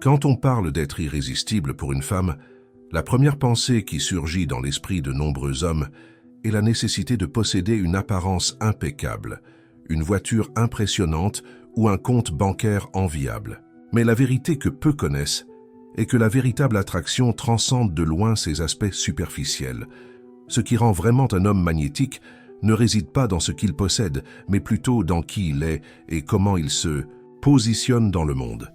Quand on parle d'être irrésistible pour une femme, la première pensée qui surgit dans l'esprit de nombreux hommes est la nécessité de posséder une apparence impeccable, une voiture impressionnante ou un compte bancaire enviable. Mais la vérité que peu connaissent est que la véritable attraction transcende de loin ces aspects superficiels. Ce qui rend vraiment un homme magnétique ne réside pas dans ce qu'il possède, mais plutôt dans qui il est et comment il se positionne dans le monde.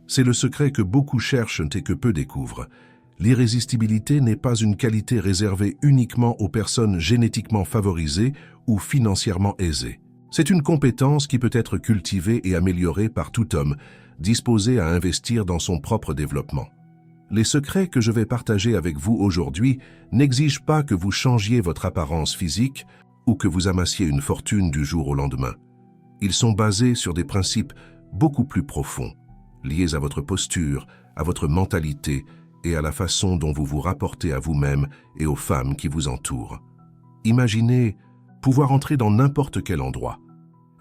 C'est le secret que beaucoup cherchent et que peu découvrent. L'irrésistibilité n'est pas une qualité réservée uniquement aux personnes génétiquement favorisées ou financièrement aisées. C'est une compétence qui peut être cultivée et améliorée par tout homme, disposé à investir dans son propre développement. Les secrets que je vais partager avec vous aujourd'hui n'exigent pas que vous changiez votre apparence physique ou que vous amassiez une fortune du jour au lendemain. Ils sont basés sur des principes beaucoup plus profonds, liés à votre posture, à votre mentalité et à la façon dont vous vous rapportez à vous-même et aux femmes qui vous entourent. Imaginez pouvoir entrer dans n'importe quel endroit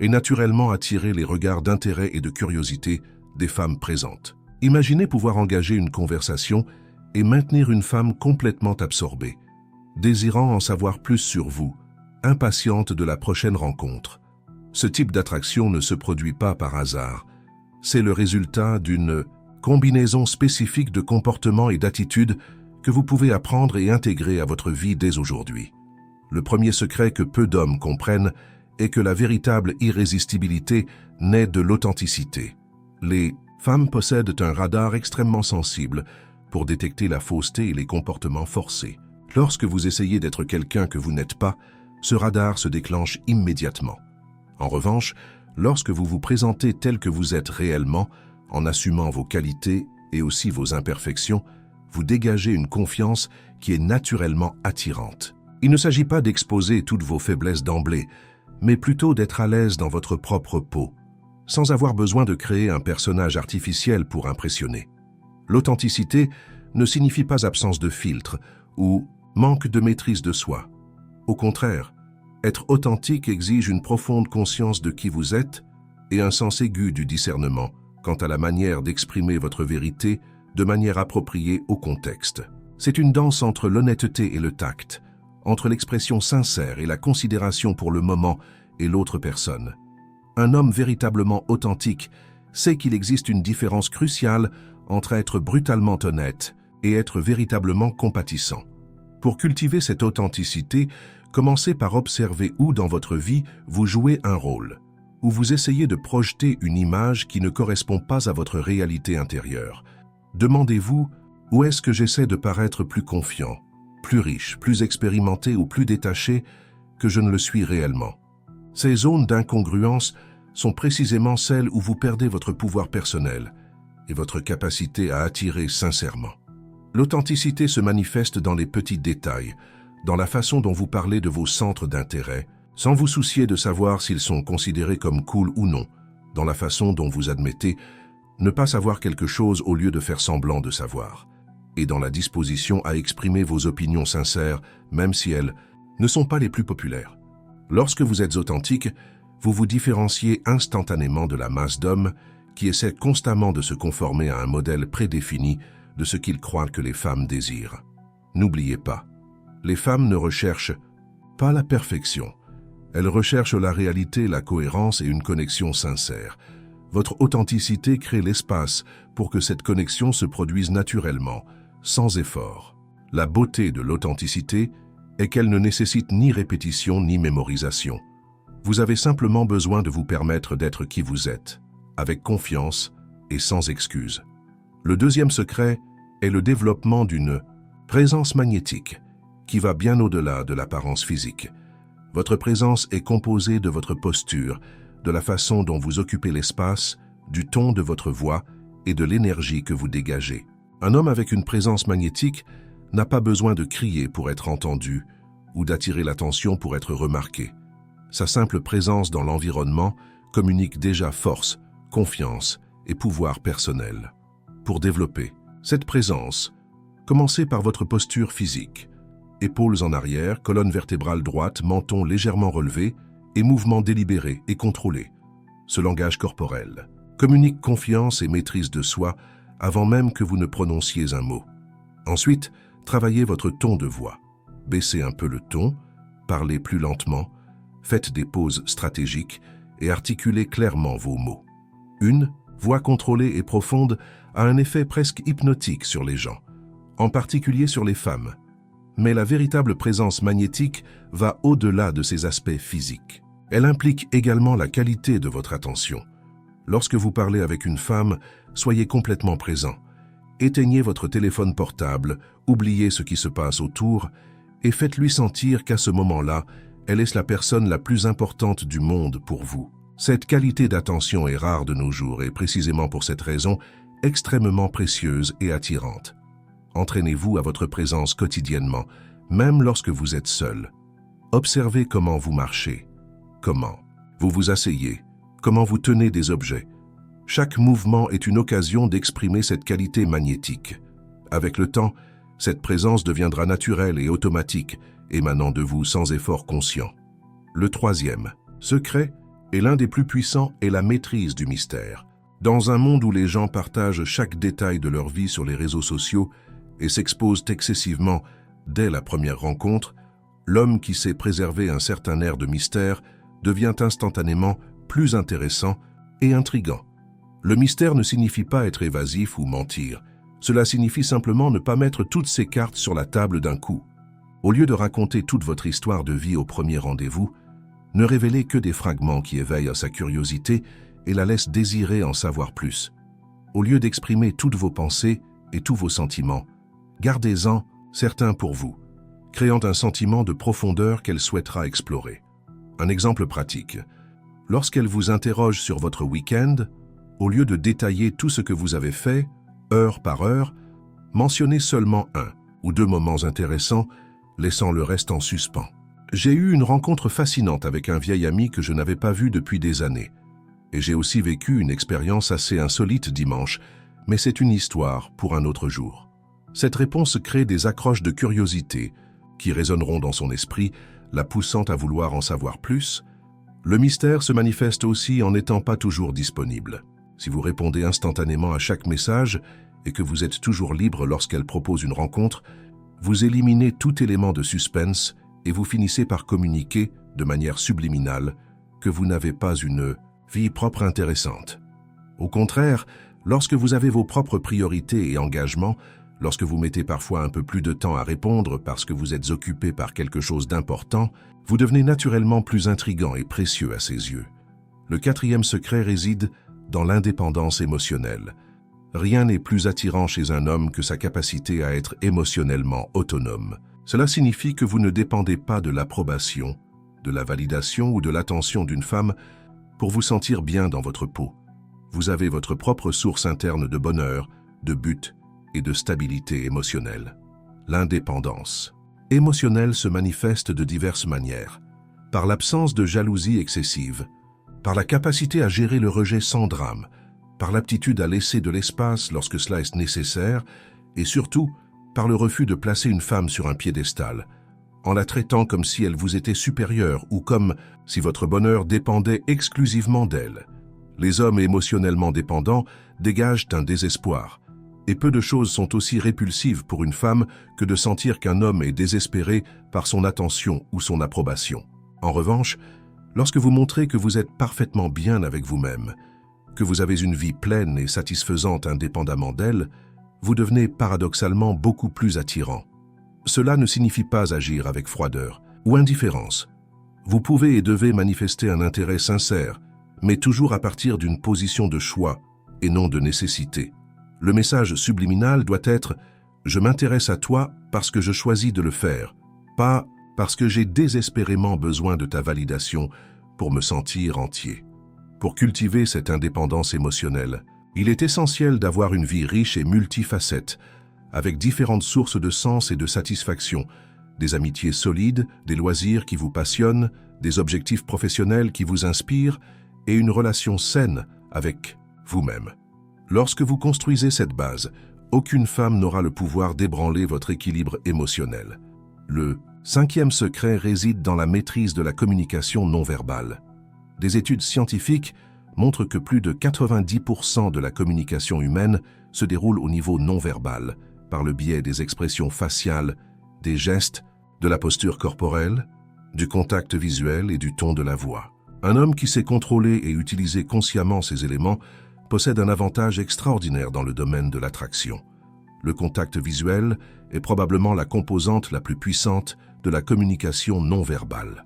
et naturellement attirer les regards d'intérêt et de curiosité des femmes présentes. Imaginez pouvoir engager une conversation et maintenir une femme complètement absorbée, désirant en savoir plus sur vous, impatiente de la prochaine rencontre. Ce type d'attraction ne se produit pas par hasard. C'est le résultat d'une combinaison spécifique de comportements et d'attitudes que vous pouvez apprendre et intégrer à votre vie dès aujourd'hui. Le premier secret que peu d'hommes comprennent est que la véritable irrésistibilité naît de l'authenticité. Les femmes possèdent un radar extrêmement sensible pour détecter la fausseté et les comportements forcés. Lorsque vous essayez d'être quelqu'un que vous n'êtes pas, ce radar se déclenche immédiatement. En revanche, lorsque vous vous présentez tel que vous êtes réellement, en assumant vos qualités et aussi vos imperfections, vous dégagez une confiance qui est naturellement attirante. Il ne s'agit pas d'exposer toutes vos faiblesses d'emblée, mais plutôt d'être à l'aise dans votre propre peau, sans avoir besoin de créer un personnage artificiel pour impressionner. L'authenticité ne signifie pas absence de filtre ou manque de maîtrise de soi. Au contraire, être authentique exige une profonde conscience de qui vous êtes et un sens aigu du discernement quant à la manière d'exprimer votre vérité de manière appropriée au contexte. C'est une danse entre l'honnêteté et le tact, entre l'expression sincère et la considération pour le moment et l'autre personne. Un homme véritablement authentique sait qu'il existe une différence cruciale entre être brutalement honnête et être véritablement compatissant. Pour cultiver cette authenticité, commencez par observer où dans votre vie vous jouez un rôle, où vous essayez de projeter une image qui ne correspond pas à votre réalité intérieure. Demandez-vous où est-ce que j'essaie de paraître plus confiant, plus riche, plus expérimenté ou plus détaché que je ne le suis réellement. Ces zones d'incongruence sont précisément celles où vous perdez votre pouvoir personnel et votre capacité à attirer sincèrement. L'authenticité se manifeste dans les petits détails, dans la façon dont vous parlez de vos centres d'intérêt, sans vous soucier de savoir s'ils sont considérés comme cool ou non, dans la façon dont vous admettez ne pas savoir quelque chose au lieu de faire semblant de savoir, et dans la disposition à exprimer vos opinions sincères, même si elles ne sont pas les plus populaires. Lorsque vous êtes authentique, vous vous différenciez instantanément de la masse d'hommes qui essaient constamment de se conformer à un modèle prédéfini de ce qu'ils croient que les femmes désirent. N'oubliez pas, les femmes ne recherchent pas la perfection. Elles recherchent la réalité, la cohérence et une connexion sincère. Votre authenticité crée l'espace pour que cette connexion se produise naturellement, sans effort. La beauté de l'authenticité est qu'elle ne nécessite ni répétition ni mémorisation. Vous avez simplement besoin de vous permettre d'être qui vous êtes, avec confiance et sans excuse. Le deuxième secret est le développement d'une présence magnétique qui va bien au-delà de l'apparence physique. Votre présence est composée de votre posture, de la façon dont vous occupez l'espace, du ton de votre voix et de l'énergie que vous dégagez. Un homme avec une présence magnétique n'a pas besoin de crier pour être entendu ou d'attirer l'attention pour être remarqué. Sa simple présence dans l'environnement communique déjà force, confiance et pouvoir personnel. Pour développer cette présence, commencez par votre posture physique. Épaules en arrière, colonne vertébrale droite, menton légèrement relevé et mouvements délibérés et contrôlés. Ce langage corporel communique confiance et maîtrise de soi avant même que vous ne prononciez un mot. Ensuite, travaillez votre ton de voix. Baissez un peu le ton, parlez plus lentement, faites des pauses stratégiques et articulez clairement vos mots. Une voix contrôlée et profonde a un effet presque hypnotique sur les gens, en particulier sur les femmes. Mais la véritable présence magnétique va au-delà de ces aspects physiques. Elle implique également la qualité de votre attention. Lorsque vous parlez avec une femme, soyez complètement présent. Éteignez votre téléphone portable, oubliez ce qui se passe autour et faites-lui sentir qu'à ce moment-là, elle est la personne la plus importante du monde pour vous. Cette qualité d'attention est rare de nos jours et précisément pour cette raison, extrêmement précieuse et attirante. Entraînez-vous à votre présence quotidiennement, même lorsque vous êtes seul. Observez comment vous marchez, comment vous vous asseyez, comment vous tenez des objets. Chaque mouvement est une occasion d'exprimer cette qualité magnétique. Avec le temps, cette présence deviendra naturelle et automatique, émanant de vous sans effort conscient. Le troisième secret est l'un des plus puissants et la maîtrise du mystère. Dans un monde où les gens partagent chaque détail de leur vie sur les réseaux sociaux et s'exposent excessivement dès la première rencontre, l'homme qui sait préserver un certain air de mystère devient instantanément plus intéressant et intrigant. Le mystère ne signifie pas être évasif ou mentir. Cela signifie simplement ne pas mettre toutes ses cartes sur la table d'un coup. Au lieu de raconter toute votre histoire de vie au premier rendez-vous, ne révélez que des fragments qui éveillent sa curiosité et la laissent désirer en savoir plus. Au lieu d'exprimer toutes vos pensées et tous vos sentiments, gardez-en certains pour vous, créant un sentiment de profondeur qu'elle souhaitera explorer. Un exemple pratique. Lorsqu'elle vous interroge sur votre week-end, au lieu de détailler tout ce que vous avez fait, heure par heure, mentionnez seulement un ou deux moments intéressants, laissant le reste en suspens. J'ai eu une rencontre fascinante avec un vieil ami que je n'avais pas vu depuis des années. Et j'ai aussi vécu une expérience assez insolite dimanche, mais c'est une histoire pour un autre jour. Cette réponse crée des accroches de curiosité qui résonneront dans son esprit, la poussant à vouloir en savoir plus. Le mystère se manifeste aussi en n'étant pas toujours disponible. Si vous répondez instantanément à chaque message et que vous êtes toujours libre lorsqu'elle propose une rencontre, vous éliminez tout élément de suspense et vous finissez par communiquer de manière subliminale que vous n'avez pas une vie propre intéressante. Au contraire, lorsque vous avez vos propres priorités et engagements, lorsque vous mettez parfois un peu plus de temps à répondre parce que vous êtes occupé par quelque chose d'important, vous devenez naturellement plus intriguant et précieux à ses yeux. Le quatrième secret réside dans l'indépendance émotionnelle. Rien n'est plus attirant chez un homme que sa capacité à être émotionnellement autonome. Cela signifie que vous ne dépendez pas de l'approbation, de la validation ou de l'attention d'une femme pour vous sentir bien dans votre peau. Vous avez votre propre source interne de bonheur, de but et de stabilité émotionnelle. L'indépendance émotionnelle se manifeste de diverses manières. Par l'absence de jalousie excessive, par la capacité à gérer le rejet sans drame, par l'aptitude à laisser de l'espace lorsque cela est nécessaire et surtout par le refus de placer une femme sur un piédestal, en la traitant comme si elle vous était supérieure ou comme si votre bonheur dépendait exclusivement d'elle. Les hommes émotionnellement dépendants dégagent un désespoir, et peu de choses sont aussi répulsives pour une femme que de sentir qu'un homme est désespéré par son attention ou son approbation. En revanche, lorsque vous montrez que vous êtes parfaitement bien avec vous-même, que vous avez une vie pleine et satisfaisante indépendamment d'elle, vous devenez paradoxalement beaucoup plus attirant. Cela ne signifie pas agir avec froideur ou indifférence. Vous pouvez et devez manifester un intérêt sincère, mais toujours à partir d'une position de choix et non de nécessité. Le message subliminal doit être « Je m'intéresse à toi parce que je choisis de le faire, pas parce que j'ai désespérément besoin de ta validation pour me sentir entier. » Pour cultiver cette indépendance émotionnelle, il est essentiel d'avoir une vie riche et multifacette, avec différentes sources de sens et de satisfaction, des amitiés solides, des loisirs qui vous passionnent, des objectifs professionnels qui vous inspirent et une relation saine avec vous-même. Lorsque vous construisez cette base, aucune femme n'aura le pouvoir d'ébranler votre équilibre émotionnel. Le cinquième secret réside dans la maîtrise de la communication non verbale. Des études scientifiques montrent que plus de 90% de la communication humaine se déroule au niveau non-verbal, par le biais des expressions faciales, des gestes, de la posture corporelle, du contact visuel et du ton de la voix. Un homme qui sait contrôler et utiliser consciemment ces éléments possède un avantage extraordinaire dans le domaine de l'attraction. Le contact visuel est probablement la composante la plus puissante de la communication non-verbale.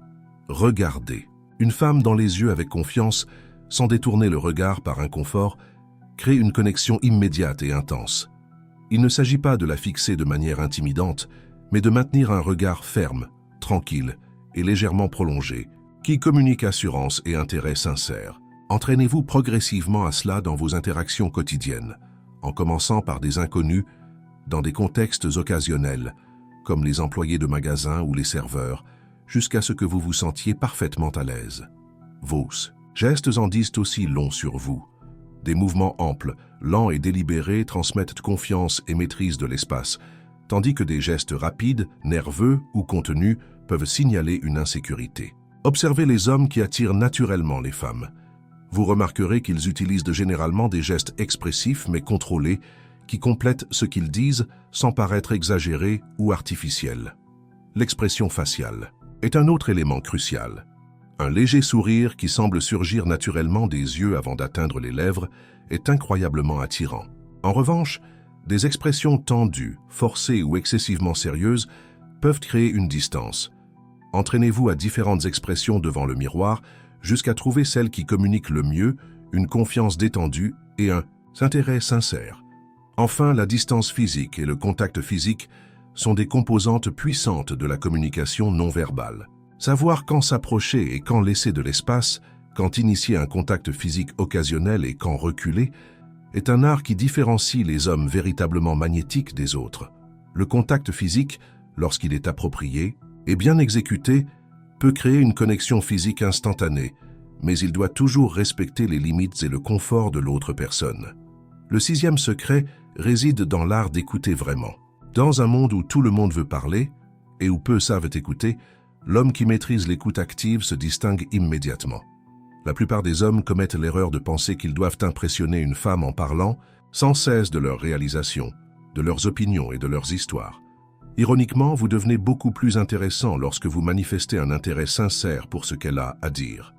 Regardez. Une femme dans les yeux avec confiance, sans détourner le regard par inconfort, crée une connexion immédiate et intense. Il ne s'agit pas de la fixer de manière intimidante, mais de maintenir un regard ferme, tranquille et légèrement prolongé, qui communique assurance et intérêt sincère. Entraînez-vous progressivement à cela dans vos interactions quotidiennes, en commençant par des inconnus, dans des contextes occasionnels, comme les employés de magasin ou les serveurs, jusqu'à ce que vous vous sentiez parfaitement à l'aise. Vos gestes en disent aussi long sur vous. Des mouvements amples, lents et délibérés transmettent confiance et maîtrise de l'espace, tandis que des gestes rapides, nerveux ou contenus peuvent signaler une insécurité. Observez les hommes qui attirent naturellement les femmes. Vous remarquerez qu'ils utilisent généralement des gestes expressifs mais contrôlés, qui complètent ce qu'ils disent sans paraître exagérés ou artificiels. L'expression faciale est un autre élément crucial. Un léger sourire qui semble surgir naturellement des yeux avant d'atteindre les lèvres est incroyablement attirant. En revanche, des expressions tendues, forcées ou excessivement sérieuses peuvent créer une distance. Entraînez-vous à différentes expressions devant le miroir jusqu'à trouver celle qui communique le mieux, une confiance détendue et un intérêt sincère. Enfin, la distance physique et le contact physique sont des composantes puissantes de la communication non verbale. Savoir quand s'approcher et quand laisser de l'espace, quand initier un contact physique occasionnel et quand reculer, est un art qui différencie les hommes véritablement magnétiques des autres. Le contact physique, lorsqu'il est approprié et bien exécuté, peut créer une connexion physique instantanée, mais il doit toujours respecter les limites et le confort de l'autre personne. Le sixième secret réside dans l'art d'écouter vraiment. Dans un monde où tout le monde veut parler et où peu savent écouter, l'homme qui maîtrise l'écoute active se distingue immédiatement. La plupart des hommes commettent l'erreur de penser qu'ils doivent impressionner une femme en parlant sans cesse de leurs réalisations, de leurs opinions et de leurs histoires. Ironiquement, vous devenez beaucoup plus intéressant lorsque vous manifestez un intérêt sincère pour ce qu'elle a à dire.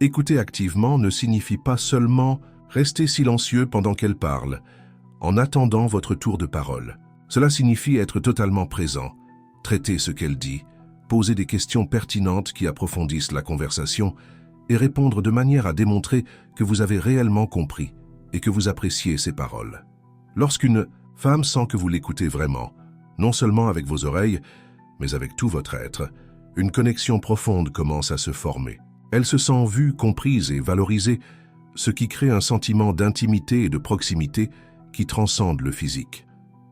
Écouter activement ne signifie pas seulement rester silencieux pendant qu'elle parle, en attendant votre tour de parole. Cela signifie être totalement présent, traiter ce qu'elle dit, poser des questions pertinentes qui approfondissent la conversation et répondre de manière à démontrer que vous avez réellement compris et que vous appréciez ses paroles. Lorsqu'une femme sent que vous l'écoutez vraiment, non seulement avec vos oreilles, mais avec tout votre être, une connexion profonde commence à se former. Elle se sent vue, comprise et valorisée, ce qui crée un sentiment d'intimité et de proximité qui transcende le physique.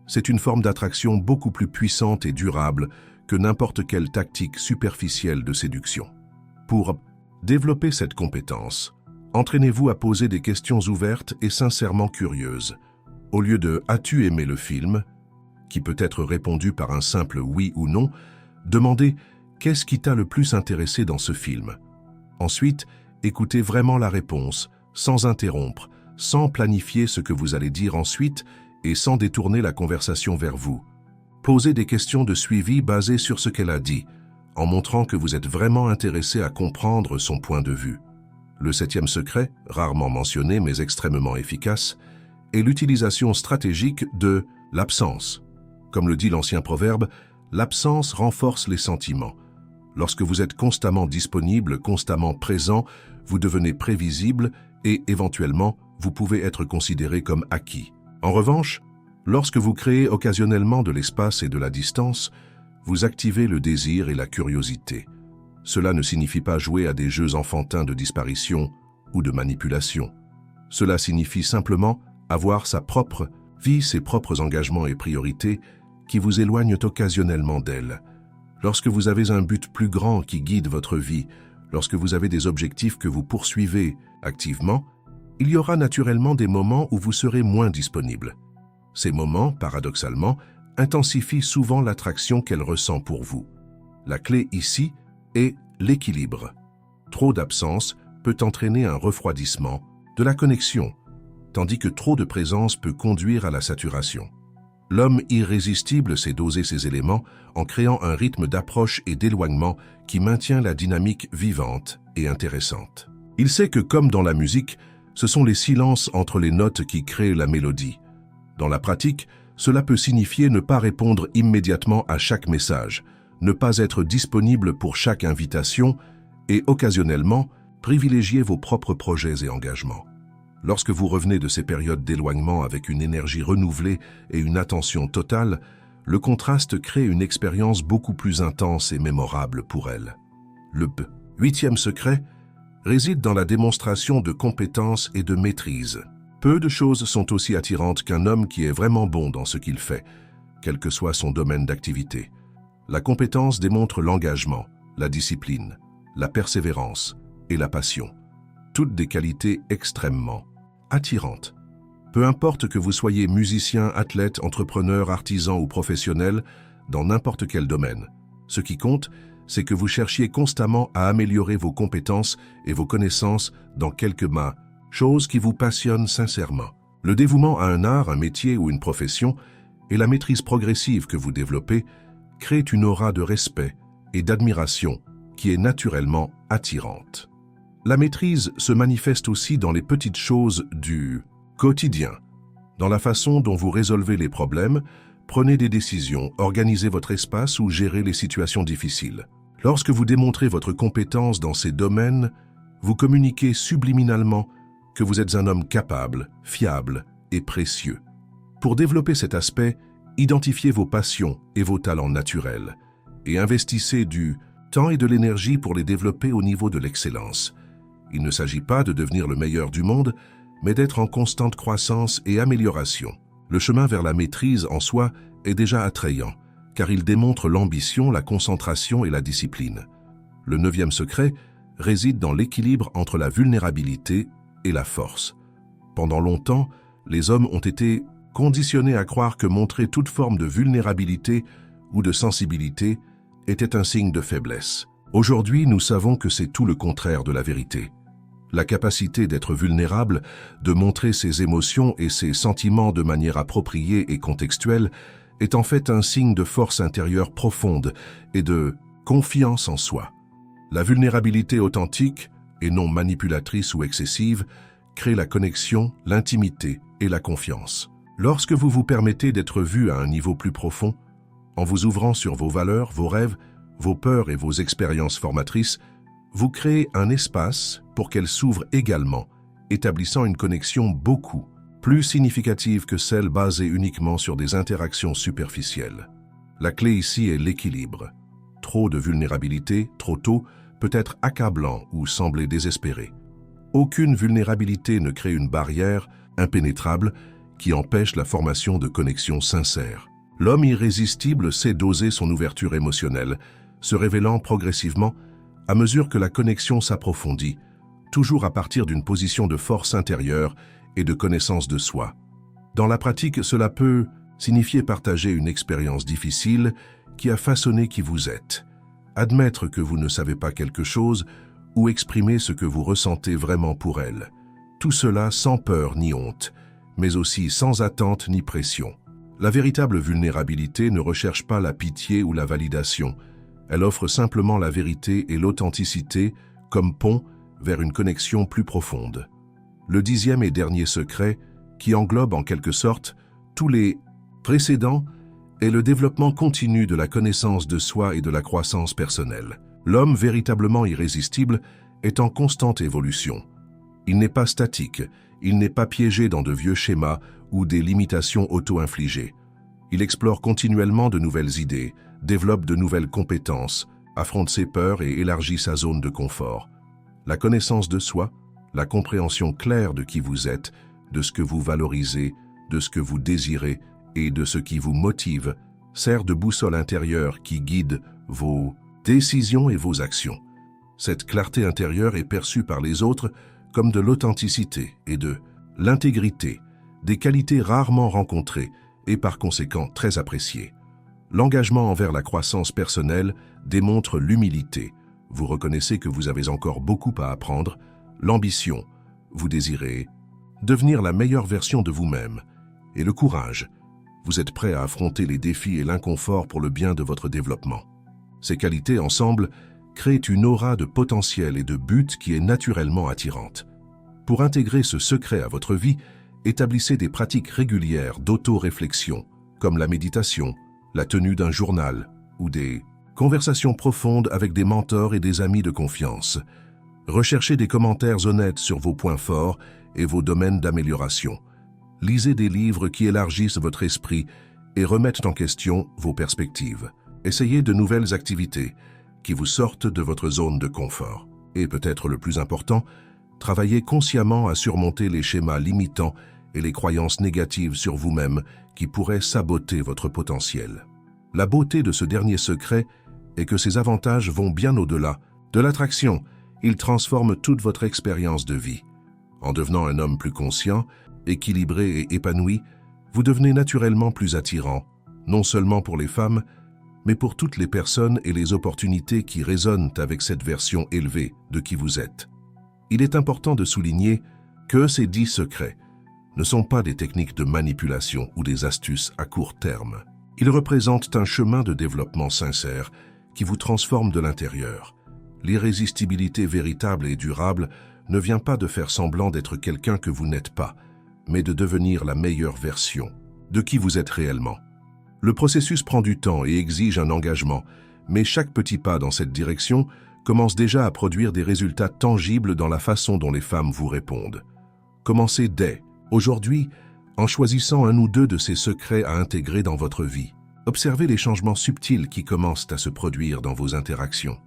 C'est une forme d'attraction beaucoup plus puissante et durable que n'importe quelle tactique superficielle de séduction. Pour développer cette compétence, entraînez-vous à poser des questions ouvertes et sincèrement curieuses. Au lieu de « As-tu aimé le film ?», qui peut être répondu par un simple oui ou non, demandez « Qu'est-ce qui t'a le plus intéressé dans ce film ?» Ensuite, écoutez vraiment la réponse, sans interrompre, sans planifier ce que vous allez dire ensuite et sans détourner la conversation vers vous. Posez des questions de suivi basées sur ce qu'elle a dit, en montrant que vous êtes vraiment intéressé à comprendre son point de vue. Le septième secret, rarement mentionné mais extrêmement efficace, est l'utilisation stratégique de l'absence. Comme le dit l'ancien proverbe, l'absence renforce les sentiments. Lorsque vous êtes constamment disponible, constamment présent, vous devenez prévisible et, éventuellement, vous pouvez être considéré comme acquis. En revanche, lorsque vous créez occasionnellement de l'espace et de la distance, vous activez le désir et la curiosité. Cela ne signifie pas jouer à des jeux enfantins de disparition ou de manipulation. Cela signifie simplement avoir sa propre vie, ses propres engagements et priorités qui vous éloignent occasionnellement d'elle. Lorsque vous avez un but plus grand qui guide votre vie, lorsque vous avez des objectifs que vous poursuivez activement, il y aura naturellement des moments où vous serez moins disponible. Ces moments, paradoxalement, intensifient souvent l'attraction qu'elle ressent pour vous. La clé ici est l'équilibre. Trop d'absence peut entraîner un refroidissement, de la connexion, tandis que trop de présence peut conduire à la saturation. L'homme irrésistible sait doser ces éléments en créant un rythme d'approche et d'éloignement qui maintient la dynamique vivante et intéressante. Il sait que, comme dans la musique, ce sont les silences entre les notes qui créent la mélodie. Dans la pratique, cela peut signifier ne pas répondre immédiatement à chaque message, ne pas être disponible pour chaque invitation et, occasionnellement, privilégier vos propres projets et engagements. Lorsque vous revenez de ces périodes d'éloignement avec une énergie renouvelée et une attention totale, le contraste crée une expérience beaucoup plus intense et mémorable pour elle. Le huitième secret réside dans la démonstration de compétence et de maîtrise. Peu de choses sont aussi attirantes qu'un homme qui est vraiment bon dans ce qu'il fait, quel que soit son domaine d'activité. La compétence démontre l'engagement, la discipline, la persévérance et la passion. Toutes des qualités extrêmement attirantes. Peu importe que vous soyez musicien, athlète, entrepreneur, artisan ou professionnel, dans n'importe quel domaine. Ce qui compte, c'est que vous cherchiez constamment à améliorer vos compétences et vos connaissances dans quelques mains, chose qui vous passionne sincèrement. Le dévouement à un art, un métier ou une profession et la maîtrise progressive que vous développez créent une aura de respect et d'admiration qui est naturellement attirante. La maîtrise se manifeste aussi dans les petites choses du quotidien, dans la façon dont vous résolvez les problèmes, prenez des décisions, organisez votre espace ou gérez les situations difficiles. Lorsque vous démontrez votre compétence dans ces domaines, vous communiquez subliminalement que vous êtes un homme capable, fiable et précieux. Pour développer cet aspect, identifiez vos passions et vos talents naturels et investissez du temps et de l'énergie pour les développer au niveau de l'excellence. Il ne s'agit pas de devenir le meilleur du monde, mais d'être en constante croissance et amélioration. Le chemin vers la maîtrise en soi est déjà attrayant, car il démontre l'ambition, la concentration et la discipline. Le neuvième secret réside dans l'équilibre entre la vulnérabilité et la force. Pendant longtemps, les hommes ont été conditionnés à croire que montrer toute forme de vulnérabilité ou de sensibilité était un signe de faiblesse. Aujourd'hui, nous savons que c'est tout le contraire de la vérité. La capacité d'être vulnérable, de montrer ses émotions et ses sentiments de manière appropriée et contextuelle, est en fait un signe de force intérieure profonde et de confiance en soi. La vulnérabilité authentique, et non manipulatrice ou excessive, crée la connexion, l'intimité et la confiance. Lorsque vous vous permettez d'être vu à un niveau plus profond, en vous ouvrant sur vos valeurs, vos rêves, vos peurs et vos expériences formatrices, vous créez un espace pour qu'elles s'ouvrent également, établissant une connexion beaucoup plus significative que celle basée uniquement sur des interactions superficielles. La clé ici est l'équilibre. Trop de vulnérabilité, trop tôt, peut être accablant ou sembler désespéré. Aucune vulnérabilité ne crée une barrière impénétrable qui empêche la formation de connexions sincères. L'homme irrésistible sait doser son ouverture émotionnelle, se révélant progressivement à mesure que la connexion s'approfondit, toujours à partir d'une position de force intérieure et de connaissance de soi. Dans la pratique, cela peut signifier partager une expérience difficile qui a façonné qui vous êtes, admettre que vous ne savez pas quelque chose ou exprimer ce que vous ressentez vraiment pour elle. Tout cela sans peur ni honte, mais aussi sans attente ni pression. La véritable vulnérabilité ne recherche pas la pitié ou la validation. Elle offre simplement la vérité et l'authenticité comme pont vers une connexion plus profonde. Le 10e et dernier secret, qui englobe en quelque sorte tous les précédents, est le développement continu de la connaissance de soi et de la croissance personnelle. L'homme véritablement irrésistible est en constante évolution. Il n'est pas statique, il n'est pas piégé dans de vieux schémas ou des limitations auto-infligées. Il explore continuellement de nouvelles idées, développe de nouvelles compétences, affronte ses peurs et élargit sa zone de confort. La connaissance de soi, la compréhension claire de qui vous êtes, de ce que vous valorisez, de ce que vous désirez et de ce qui vous motive, sert de boussole intérieure qui guide vos décisions et vos actions. Cette clarté intérieure est perçue par les autres comme de l'authenticité et de l'intégrité, des qualités rarement rencontrées et par conséquent très appréciées. L'engagement envers la croissance personnelle démontre l'humilité. Vous reconnaissez que vous avez encore beaucoup à apprendre. L'ambition. vous désirez devenir la meilleure version de vous-même, et le courage. Vous êtes prêt à affronter les défis et l'inconfort pour le bien de votre développement. Ces qualités ensemble créent une aura de potentiel et de but qui est naturellement attirante. Pour intégrer ce secret à votre vie, établissez des pratiques régulières d'auto-réflexion, comme la méditation, la tenue d'un journal ou des conversations profondes avec des mentors et des amis de confiance. Recherchez des commentaires honnêtes sur vos points forts et vos domaines d'amélioration. Lisez des livres qui élargissent votre esprit et remettent en question vos perspectives. Essayez de nouvelles activités qui vous sortent de votre zone de confort. Et peut-être le plus important, travaillez consciemment à surmonter les schémas limitants et les croyances négatives sur vous-même qui pourraient saboter votre potentiel. La beauté de ce dernier secret est que ces avantages vont bien au-delà de l'attraction. Ils transforment toute votre expérience de vie. En devenant un homme plus conscient, équilibré et épanoui, vous devenez naturellement plus attirant, non seulement pour les femmes, mais pour toutes les personnes et les opportunités qui résonnent avec cette version élevée de qui vous êtes. Il est important de souligner que ces 10 secrets ne sont pas des techniques de manipulation ou des astuces à court terme. Ils représentent un chemin de développement sincère qui vous transforme de l'intérieur. L'irrésistibilité véritable et durable ne vient pas de faire semblant d'être quelqu'un que vous n'êtes pas, mais de devenir la meilleure version de qui vous êtes réellement. Le processus prend du temps et exige un engagement, mais chaque petit pas dans cette direction commence déjà à produire des résultats tangibles dans la façon dont les femmes vous répondent. Commencez dès aujourd'hui en choisissant un ou deux de ces secrets à intégrer dans votre vie. Observez les changements subtils qui commencent à se produire dans vos interactions.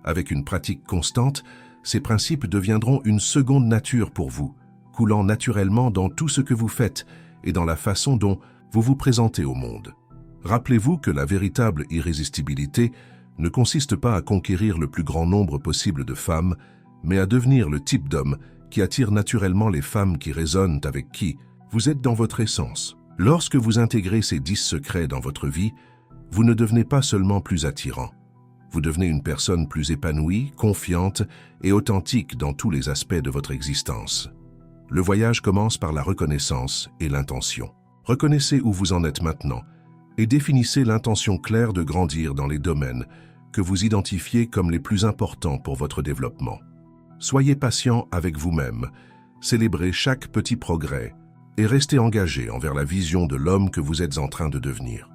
Avec une pratique constante, ces principes deviendront une seconde nature pour vous, coulant naturellement dans tout ce que vous faites et dans la façon dont vous vous présentez au monde. Rappelez-vous que la véritable irrésistibilité ne consiste pas à conquérir le plus grand nombre possible de femmes, mais à devenir le type d'homme qui attire naturellement les femmes qui résonnent avec qui vous êtes dans votre essence. Lorsque vous intégrez ces 10 secrets dans votre vie, vous ne devenez pas seulement plus attirant. Vous devenez une personne plus épanouie, confiante et authentique dans tous les aspects de votre existence. Le voyage commence par la reconnaissance et l'intention. Reconnaissez où vous en êtes maintenant et définissez l'intention claire de grandir dans les domaines que vous identifiez comme les plus importants pour votre développement. Soyez patient avec vous-même, célébrez chaque petit progrès et restez engagé envers la vision de l'homme que vous êtes en train de devenir.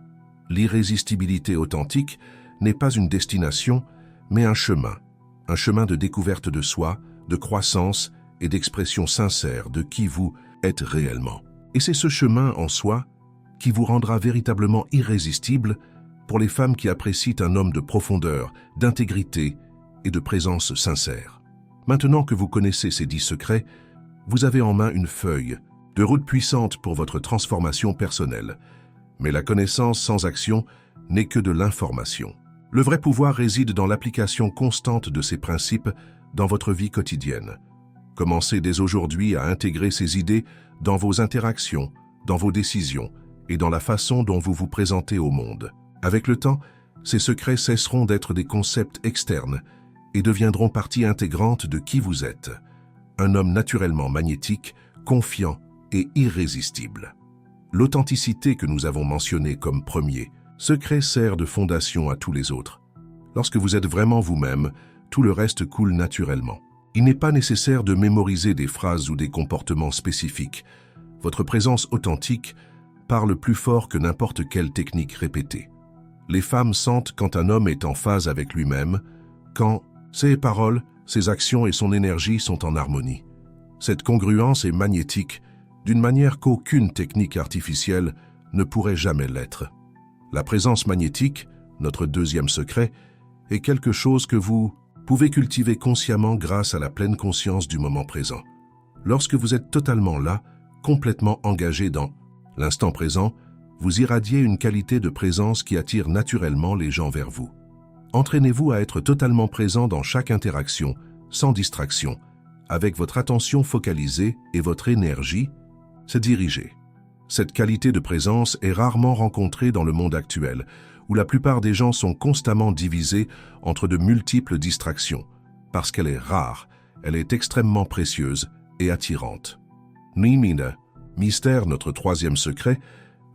L'irrésistibilité authentique n'est pas une destination, mais un chemin de découverte de soi, de croissance et d'expression sincère de qui vous êtes réellement. Et c'est ce chemin en soi qui vous rendra véritablement irrésistible pour les femmes qui apprécient un homme de profondeur, d'intégrité et de présence sincère. Maintenant que vous connaissez ces 10 secrets, vous avez en main une feuille de route puissante pour votre transformation personnelle. Mais la connaissance sans action n'est que de l'information. Le vrai pouvoir réside dans l'application constante de ces principes dans votre vie quotidienne. Commencez dès aujourd'hui à intégrer ces idées dans vos interactions, dans vos décisions et dans la façon dont vous vous présentez au monde. Avec le temps, ces secrets cesseront d'être des concepts externes et deviendront partie intégrante de qui vous êtes. Un homme naturellement magnétique, confiant et irrésistible. L'authenticité que nous avons mentionnée comme premier secret sert de fondation à tous les autres. Lorsque vous êtes vraiment vous-même, tout le reste coule naturellement. Il n'est pas nécessaire de mémoriser des phrases ou des comportements spécifiques. Votre présence authentique parle plus fort que n'importe quelle technique répétée. Les femmes sentent quand un homme est en phase avec lui-même, quand ses paroles, ses actions et son énergie sont en harmonie. Cette congruence est magnétique, d'une manière qu'aucune technique artificielle ne pourrait jamais l'être. La présence magnétique, notre deuxième secret, est quelque chose que vous pouvez cultiver consciemment grâce à la pleine conscience du moment présent. Lorsque vous êtes totalement là, complètement engagé dans l'instant présent, vous irradiez une qualité de présence qui attire naturellement les gens vers vous. Entraînez-vous à être totalement présent dans chaque interaction, sans distraction, avec votre attention focalisée et votre énergie se diriger. Cette qualité de présence est rarement rencontrée dans le monde actuel, où la plupart des gens sont constamment divisés entre de multiples distractions. Parce qu'elle est rare, elle est extrêmement précieuse et attirante. Nimina, mystère, notre troisième secret,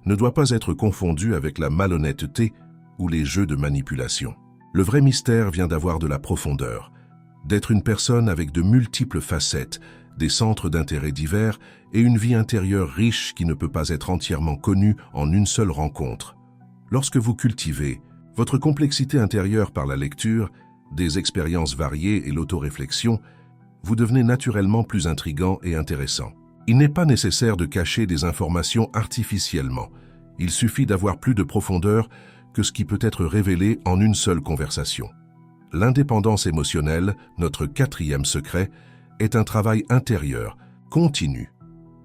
ne doit pas être confondu avec la malhonnêteté ou les jeux de manipulation. Le vrai mystère vient d'avoir de la profondeur, d'être une personne avec de multiples facettes, des centres d'intérêt divers et une vie intérieure riche qui ne peut pas être entièrement connue en une seule rencontre. Lorsque vous cultivez votre complexité intérieure par la lecture, des expériences variées et l'autoréflexion, vous devenez naturellement plus intrigant et intéressant. Il n'est pas nécessaire de cacher des informations artificiellement. Il suffit d'avoir plus de profondeur que ce qui peut être révélé en une seule conversation. L'indépendance émotionnelle, notre quatrième secret, est un travail intérieur, continu.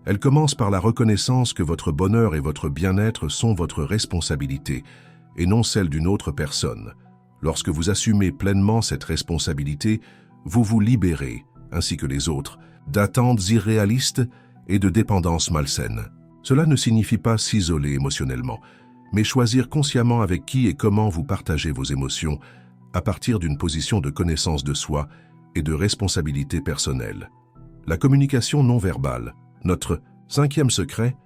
Elle commence par la reconnaissance que votre bonheur et votre bien-être sont votre responsabilité, et non celle d'une autre personne. Lorsque vous assumez pleinement cette responsabilité, vous vous libérez, ainsi que les autres, d'attentes irréalistes et de dépendances malsaines. Cela ne signifie pas s'isoler émotionnellement, mais choisir consciemment avec qui et comment vous partagez vos émotions à partir d'une position de connaissance de soi et de responsabilité personnelle. La communication non verbale, notre cinquième secret,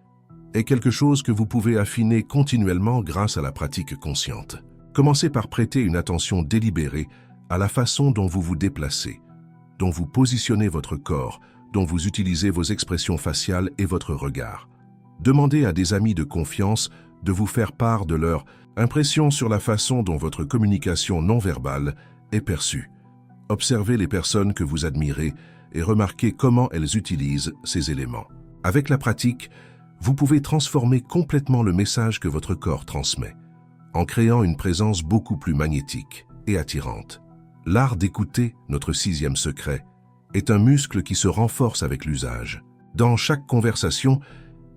est quelque chose que vous pouvez affiner continuellement grâce à la pratique consciente. Commencez par prêter une attention délibérée à la façon dont vous vous déplacez, dont vous positionnez votre corps, dont vous utilisez vos expressions faciales et votre regard. Demandez à des amis de confiance de vous faire part de leur impression sur la façon dont votre communication non verbale est perçue. Observez les personnes que vous admirez et remarquez comment elles utilisent ces éléments. Avec la pratique, vous pouvez transformer complètement le message que votre corps transmet, en créant une présence beaucoup plus magnétique et attirante. L'art d'écouter, notre sixième secret, est un muscle qui se renforce avec l'usage. Dans chaque conversation,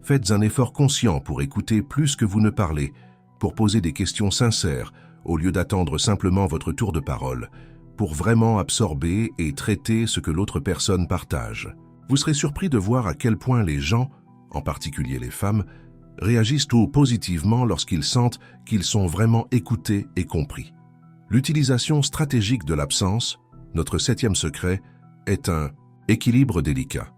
faites un effort conscient pour écouter plus que vous ne parlez, pour poser des questions sincères, au lieu d'attendre simplement votre tour de parole, pour vraiment absorber et traiter ce que l'autre personne partage. Vous serez surpris de voir à quel point les gens, en particulier les femmes, réagissent tout positivement lorsqu'ils sentent qu'ils sont vraiment écoutés et compris. L'utilisation stratégique de l'absence, notre septième secret, est un équilibre délicat.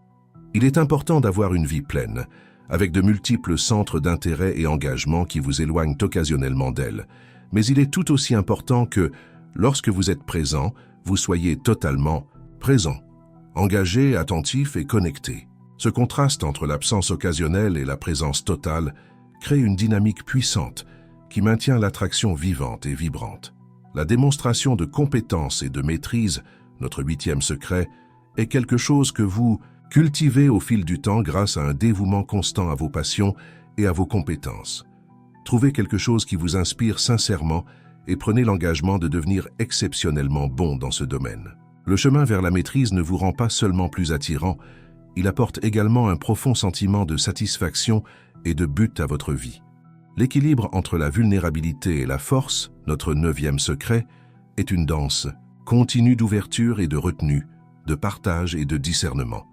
Il est important d'avoir une vie pleine, avec de multiples centres d'intérêt et engagement qui vous éloignent occasionnellement d'elle, mais il est tout aussi important que, lorsque vous êtes présent, vous soyez totalement présent, engagé, attentif et connecté. Ce contraste entre l'absence occasionnelle et la présence totale crée une dynamique puissante qui maintient l'attraction vivante et vibrante. La démonstration de compétence et de maîtrise, notre huitième secret, est quelque chose que vous cultivez au fil du temps grâce à un dévouement constant à vos passions et à vos compétences. Trouvez quelque chose qui vous inspire sincèrement et prenez l'engagement de devenir exceptionnellement bon dans ce domaine. Le chemin vers la maîtrise ne vous rend pas seulement plus attirant, il apporte également un profond sentiment de satisfaction et de but à votre vie. L'équilibre entre la vulnérabilité et la force, notre neuvième secret, est une danse continue d'ouverture et de retenue, de partage et de discernement.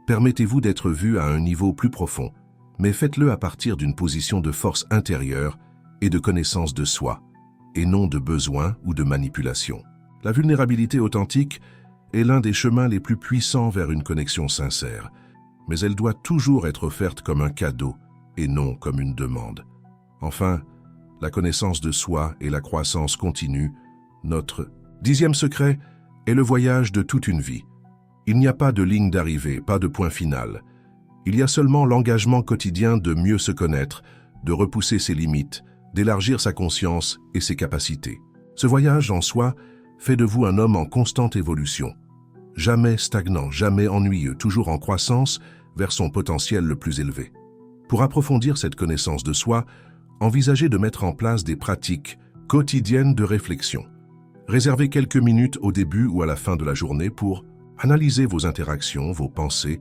Permettez-vous d'être vu à un niveau plus profond, mais faites-le à partir d'une position de force intérieure et de connaissance de soi, et non de besoin ou de manipulation. La vulnérabilité authentique est l'un des chemins les plus puissants vers une connexion sincère, mais elle doit toujours être offerte comme un cadeau et non comme une demande. Enfin, la connaissance de soi et la croissance continue, notre dixième secret est le voyage de toute une vie. Il n'y a pas de ligne d'arrivée, pas de point final. Il y a seulement l'engagement quotidien de mieux se connaître, de repousser ses limites, d'élargir sa conscience et ses capacités. Ce voyage en soi fait de vous un homme en constante évolution, jamais stagnant, jamais ennuyeux, toujours en croissance vers son potentiel le plus élevé. Pour approfondir cette connaissance de soi, envisagez de mettre en place des pratiques quotidiennes de réflexion. Réservez quelques minutes au début ou à la fin de la journée pour analyser vos interactions, vos pensées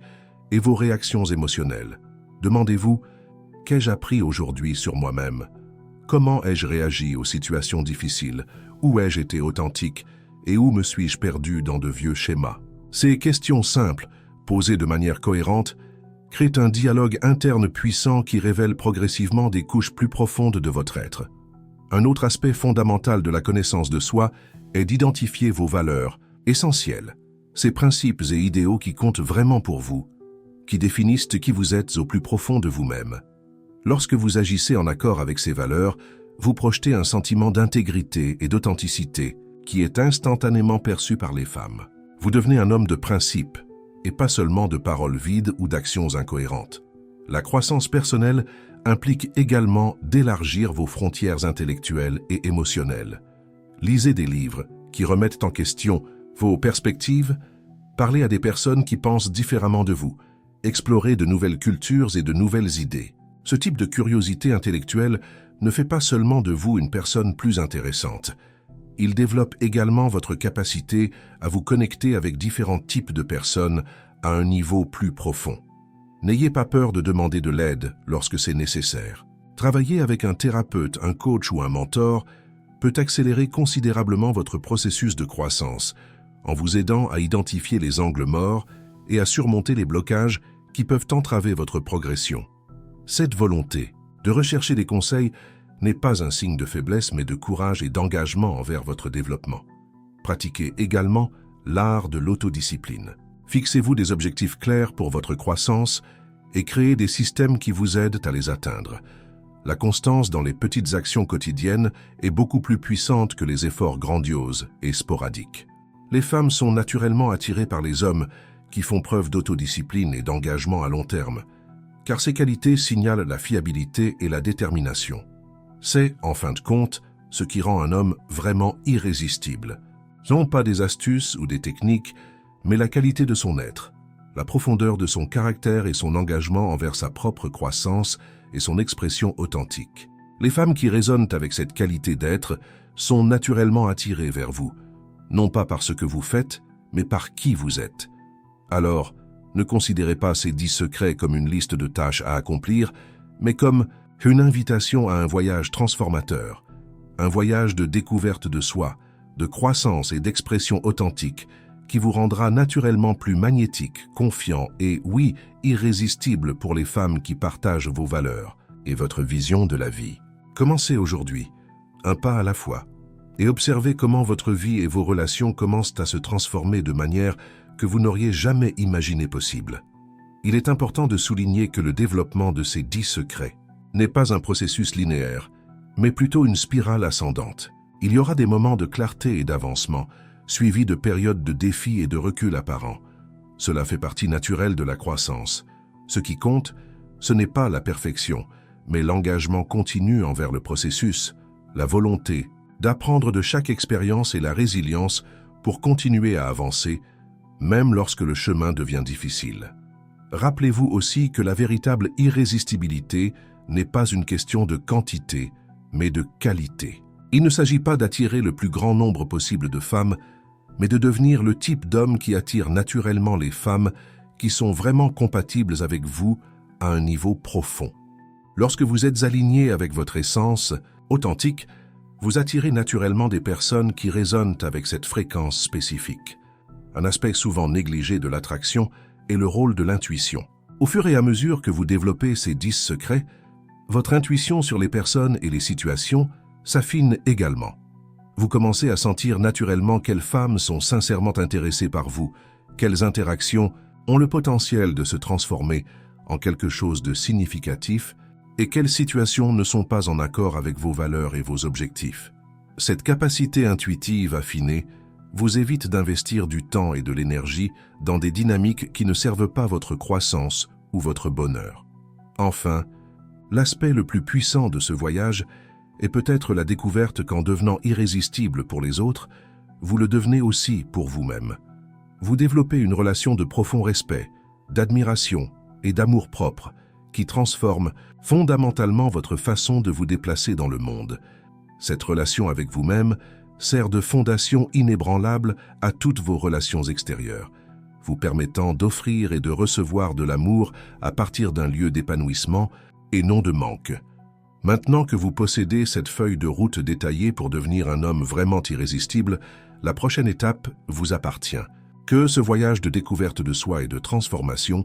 et vos réactions émotionnelles. Demandez-vous, qu'ai-je appris aujourd'hui sur moi-même? Comment ai-je réagi aux situations difficiles? Où ai-je été authentique? Et où me suis-je perdu dans de vieux schémas? Ces questions simples, posées de manière cohérente, créent un dialogue interne puissant qui révèle progressivement des couches plus profondes de votre être. Un autre aspect fondamental de la connaissance de soi est d'identifier vos valeurs essentielles, ces principes et idéaux qui comptent vraiment pour vous, qui définissent qui vous êtes au plus profond de vous-même. Lorsque vous agissez en accord avec ces valeurs, vous projetez un sentiment d'intégrité et d'authenticité qui est instantanément perçu par les femmes. Vous devenez un homme de principe et pas seulement de paroles vides ou d'actions incohérentes. La croissance personnelle implique également d'élargir vos frontières intellectuelles et émotionnelles. Lisez des livres qui remettent en question vos perspectives, parlez à des personnes qui pensent différemment de vous, explorez de nouvelles cultures et de nouvelles idées. Ce type de curiosité intellectuelle ne fait pas seulement de vous une personne plus intéressante. Il développe également votre capacité à vous connecter avec différents types de personnes à un niveau plus profond. N'ayez pas peur de demander de l'aide lorsque c'est nécessaire. Travailler avec un thérapeute, un coach ou un mentor peut accélérer considérablement votre processus de croissance en vous aidant à identifier les angles morts et à surmonter les blocages qui peuvent entraver votre progression. Cette volonté de rechercher des conseils n'est pas un signe de faiblesse mais de courage et d'engagement envers votre développement. Pratiquez également l'art de l'autodiscipline. Fixez-vous des objectifs clairs pour votre croissance et créez des systèmes qui vous aident à les atteindre. La constance dans les petites actions quotidiennes est beaucoup plus puissante que les efforts grandioses et sporadiques. Les femmes sont naturellement attirées par les hommes qui font preuve d'autodiscipline et d'engagement à long terme, car ces qualités signalent la fiabilité et la détermination. C'est, en fin de compte, ce qui rend un homme vraiment irrésistible. Non pas des astuces ou des techniques, mais la qualité de son être, la profondeur de son caractère et son engagement envers sa propre croissance et son expression authentique. Les femmes qui résonnent avec cette qualité d'être sont naturellement attirées vers vous, non pas par ce que vous faites, mais par qui vous êtes. Alors, ne considérez pas ces 10 secrets comme une liste de tâches à accomplir, mais comme une invitation à un voyage transformateur, un voyage de découverte de soi, de croissance et d'expression authentique, qui vous rendra naturellement plus magnétique, confiant et, oui, irrésistible pour les femmes qui partagent vos valeurs et votre vision de la vie. Commencez aujourd'hui, un pas à la fois, et observez comment votre vie et vos relations commencent à se transformer de manière que vous n'auriez jamais imaginé possible. Il est important de souligner que le développement de ces 10 secrets n'est pas un processus linéaire, mais plutôt une spirale ascendante. Il y aura des moments de clarté et d'avancement, suivis de périodes de défis et de recul apparents. Cela fait partie naturelle de la croissance. Ce qui compte, ce n'est pas la perfection, mais l'engagement continu envers le processus, la volonté d'apprendre de chaque expérience et la résilience pour continuer à avancer, même lorsque le chemin devient difficile. Rappelez-vous aussi que la véritable irrésistibilité n'est pas une question de quantité, mais de qualité. Il ne s'agit pas d'attirer le plus grand nombre possible de femmes, mais de devenir le type d'homme qui attire naturellement les femmes qui sont vraiment compatibles avec vous à un niveau profond. Lorsque vous êtes aligné avec votre essence authentique, vous attirez naturellement des personnes qui résonnent avec cette fréquence spécifique. Un aspect souvent négligé de l'attraction est le rôle de l'intuition. Au fur et à mesure que vous développez ces 10 secrets, votre intuition sur les personnes et les situations s'affine également. Vous commencez à sentir naturellement quelles femmes sont sincèrement intéressées par vous, quelles interactions ont le potentiel de se transformer en quelque chose de significatif et quelles situations ne sont pas en accord avec vos valeurs et vos objectifs. Cette capacité intuitive affinée vous évite d'investir du temps et de l'énergie dans des dynamiques qui ne servent pas votre croissance ou votre bonheur. Enfin, l'aspect le plus puissant de ce voyage est peut-être la découverte qu'en devenant irrésistible pour les autres, vous le devenez aussi pour vous-même. Vous développez une relation de profond respect, d'admiration et d'amour-propre qui transforme fondamentalement votre façon de vous déplacer dans le monde. Cette relation avec vous-même sert de fondation inébranlable à toutes vos relations extérieures, vous permettant d'offrir et de recevoir de l'amour à partir d'un lieu d'épanouissement et non de manque. Maintenant que vous possédez cette feuille de route détaillée pour devenir un homme vraiment irrésistible, la prochaine étape vous appartient. Que ce voyage de découverte de soi et de transformation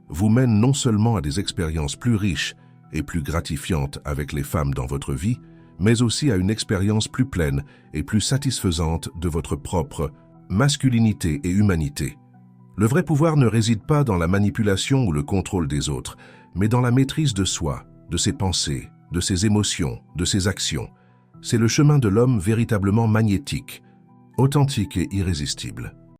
vous mène non seulement à des expériences plus riches et plus gratifiantes avec les femmes dans votre vie, mais aussi à une expérience plus pleine et plus satisfaisante de votre propre masculinité et humanité. Le vrai pouvoir ne réside pas dans la manipulation ou le contrôle des autres, mais dans la maîtrise de soi, de ses pensées, de ses émotions, de ses actions. C'est le chemin de l'homme véritablement magnétique, authentique et irrésistible.